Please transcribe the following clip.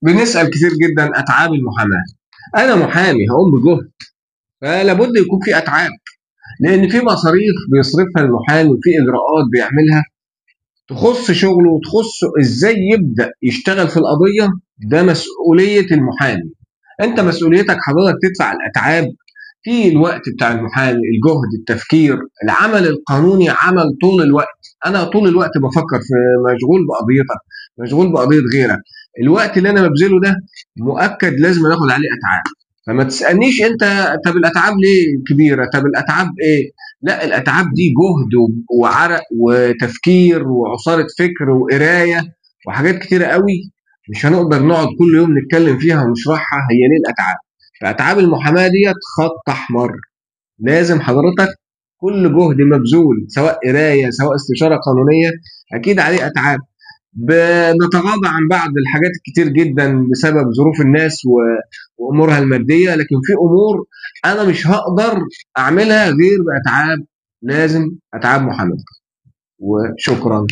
بنسأل كتير جدا أتعاب المحاماة. أنا محامي هقوم بجهد، فلا بد يكون في أتعاب، لأن في مصاريف بيصرفها المحامي وفي إجراءات بيعملها تخص شغله وتخص إزاي يبدأ يشتغل في القضية. ده مسؤولية المحامي. أنت مسؤوليتك حضرتك تدفع الأتعاب في الوقت بتاع المحامي، الجهد، التفكير، العمل القانوني، عمل طول الوقت. أنا طول الوقت بفكر في، مشغول بقضيتك، مشغول بقضية غيرك. الوقت اللي أنا ببذله ده مؤكد لازم ناخد عليه أتعاب. فما تسألنيش أنت طب الأتعاب ليه كبيرة؟ طب الأتعاب إيه؟ لا، الأتعاب دي جهد وعرق وتفكير وعصارة فكر وقراية وحاجات كتيرة قوي. مش هنقدر نقعد كل يوم نتكلم فيها ونشرحها هي ليه الأتعاب. فأتعاب المحاماة ديت خط أحمر. لازم حضرتك كل جهد مبذول، سواء قراية سواء استشارة قانونية، أكيد عليه أتعاب. بنتغاضى عن بعض الحاجات الكتير جدا بسبب ظروف الناس وأمورها المادية، لكن في أمور أنا مش هقدر أعملها غير بأتعاب. لازم أتعاب محاماة. وشكرا.